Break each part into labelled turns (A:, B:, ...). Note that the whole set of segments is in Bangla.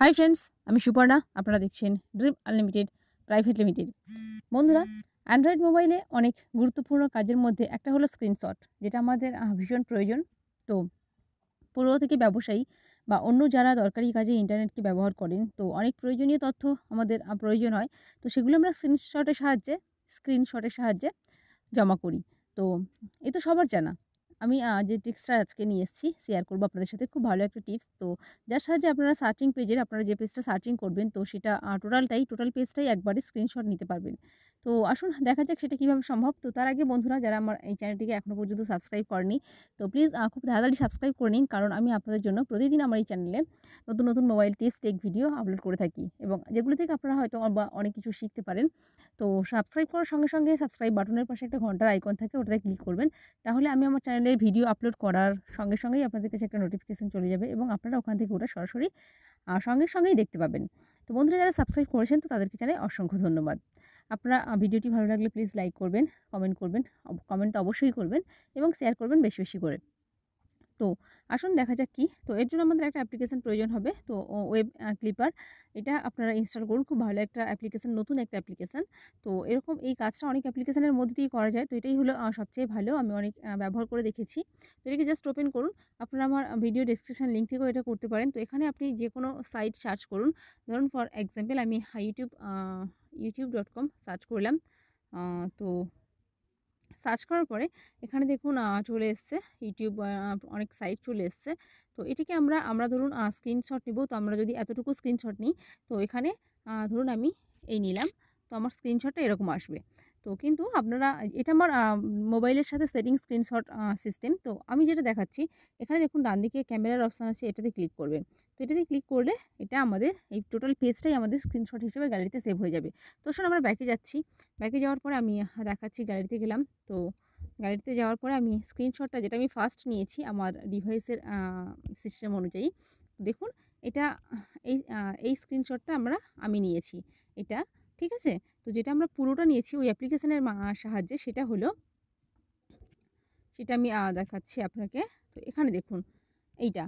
A: হাই ফ্রেন্ডস, আমি সুপর্ণা। আপনারা দেখছেন ড্রিম আনলিমিটেড প্রাইভেট লিমিটেড। বন্ধুরা, অ্যান্ড্রয়েড মোবাইলে অনেক গুরুত্বপূর্ণ কাজের মধ্যে একটা হলো স্ক্রিনশট, যেটা আমাদের ভীষণ প্রয়োজন। তো পুরো থেকে ব্যবসায়ী বা অন্য যারা দরকারি কাজে ইন্টারনেটকে ব্যবহার করেন, তো অনেক প্রয়োজনীয় তথ্য আমাদের প্রয়োজন হয়। তো সেগুলো আমরা স্ক্রিনশটের সাহায্যে জমা করি। তো এ তো সবার জানা। আমি যে টিপসটা আজকে নিয়ে এসেছি শেয়ার করব আপনাদের সাথে। খুব ভালো একটা টিপস। তো যার সাহায্যে আপনারা আপনারা যে পেজটা সার্চিং করবেন, তো সেটা টোটাল পেজটাই একবারে স্ক্রিনশট নিতে পারবেন। তো আসুন দেখা যাক সেটা কিভাবে সম্ভব। তো তার আগে বন্ধুরা, যারা আমার এই চ্যানেলটিকে এখনো পর্যন্ত সাবস্ক্রাইব করেনি, তো প্লিজ খুব তাড়াতাড়ি সাবস্ক্রাইব করে নিন। কারণ আমি আপনাদের জন্য প্রতিদিন আমার এই চ্যানেলে নতুন mobile tips, take video upload করে থাকি এবং যেগুলো থেকে আপনারা হয়তো বা অনেক কিছু শিখতে পারেন। তো সাবস্ক্রাইব করার সঙ্গে সাবস্ক্রাইব বাটনের পাশে একটা ঘন্টার আইকন থাকে, ওটাতে ক্লিক করবেন। তাহলে আমি আমার চ্যানেলে ভিডিও আপলোড করার সঙ্গেই আপনাদের কাছে একটা নোটিফিকেশন চলে যাবে এবং আপনারা ওখান থেকে ওটা সরাসরি সঙ্গেই দেখতে পাবেন। তো বন্ধুরা, যারা সাবস্ক্রাইব করেছেন, তো তাদেরকে জানাই অসংখ্য ধন্যবাদ। আপনারা ভিডিওটি ভালো লাগলে প্লিজ লাইক করবেন, কমেন্ট তো অবশ্যই করবেন এবং শেয়ার করবেন বেশি করে। তো আসুন দেখা যাক কি। তো এর জন্য আমাদের একটা অ্যাপ্লিকেশন প্রয়োজন হবে। তো ওয়েব ক্লিপার, এটা আপনারা ইনস্টল করুন। খুব ভালো একটা অ্যাপ্লিকেশন, নতুন একটা অ্যাপ্লিকেশন। তো এরকম এই কাজটা অনেক অ্যাপ্লিকেশনের মধ্যে দিয়ে করা যায়। তো এটাই হলো সবচেয়ে ভালো। আমি অনেক ব্যবহার করে দেখেছি। তো এটাকে জাস্ট ওপেন করুন। আপনারা আমার ভিডিও ডেসক্রিপশন লিঙ্ক থেকেও এটা করতে পারেন। তো এখানে আপনি যেকোনো সাইট সার্চ করুন। ধরুন ফর এক্সাম্পল আমি youtube.com সার্চ করলাম। তো সার্চ করার পরে এখানে দেখুন চলে এসছে ইউটিউব, অনেক সাইট চলে এসছে। তো এটিকে আমরা ধরুন স্ক্রিনশট নিব। তো আমরা যদি এতটুকু স্ক্রিনশট নিই, তো এখানে ধরুন আমি এই নিলাম। তো আমার স্ক্রিনশটটা এরকম আসবে। তো কিন্তু আপনারা, এটা আমার মোবাইলের সাথে সেটিং স্ক্রিনশট সিস্টেম। তো আমি যেটা দেখাচ্ছি, এখানে দেখুন ডানদিকে ক্যামেরার অপশান আছে, এটাতে ক্লিক করবেন। তো এটাতে ক্লিক করলে এটা আমাদের এই টোটাল পেজটাই আমাদের স্ক্রিনশট হিসেবে গ্যালারিতে সেভ হয়ে যাবে। তো আসুন আমরা ব্যাকে যাচ্ছি। ব্যাকে যাওয়ার পরে আমি দেখাচ্ছি, গ্যালারিতে গেলাম। তো গ্যালারিতে যাওয়ার পরে আমি স্ক্রিনশটটা, যেটা আমি ফার্স্ট নিয়েছি আমার ডিভাইসের সিস্টেম অনুযায়ী, দেখুন এটা এই স্ক্রিনশটটা আমি নিয়েছি এটা, ঠিক আছে? তো যেটা আমরা পুরোটা নিয়েছি ওই অ্যাপ্লিকেশনের সাহায্যে, সেটা আমি দেখাচ্ছি আপনাকে। তো এখানে দেখুন এইটা।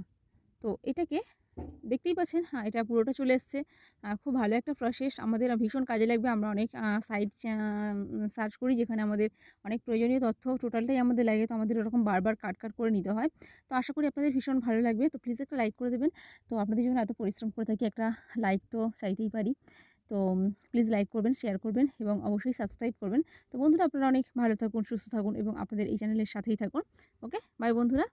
A: তো এটাকে দেখতেই পাচ্ছেন, এটা পুরোটা চলে এসছে। খুব ভালো একটা প্রসেস, আমাদের ভীষণ কাজে লাগবে। আমরা অনেক সাইট সার্চ করি, যেখানে আমাদের অনেক প্রয়োজনীয় তথ্য টোটালটাই আমাদের লাগে। তো আমাদের ওরকম বারবার কাট করে নিতে হয়। তো আশা করি আপনাদের ভীষণ ভালো লাগবে। তো প্লিজ একটা লাইক করে দেবেন। তো আপনাদের জন্য এত পরিশ্রম করে থাকি, একটা লাইক তো চাইতেই পারি। তো প্লিজ লাইক করবেন, শেয়ার করবেন এবং অবশ্যই সাবস্ক্রাইব করবেন। তো বন্ধুরা, আপনারা অনেক ভালো থাকুন, সুস্থ থাকুন এবং আপনাদের এই চ্যানেলের সাথেই থাকুন। ওকে, বাই বন্ধুরা।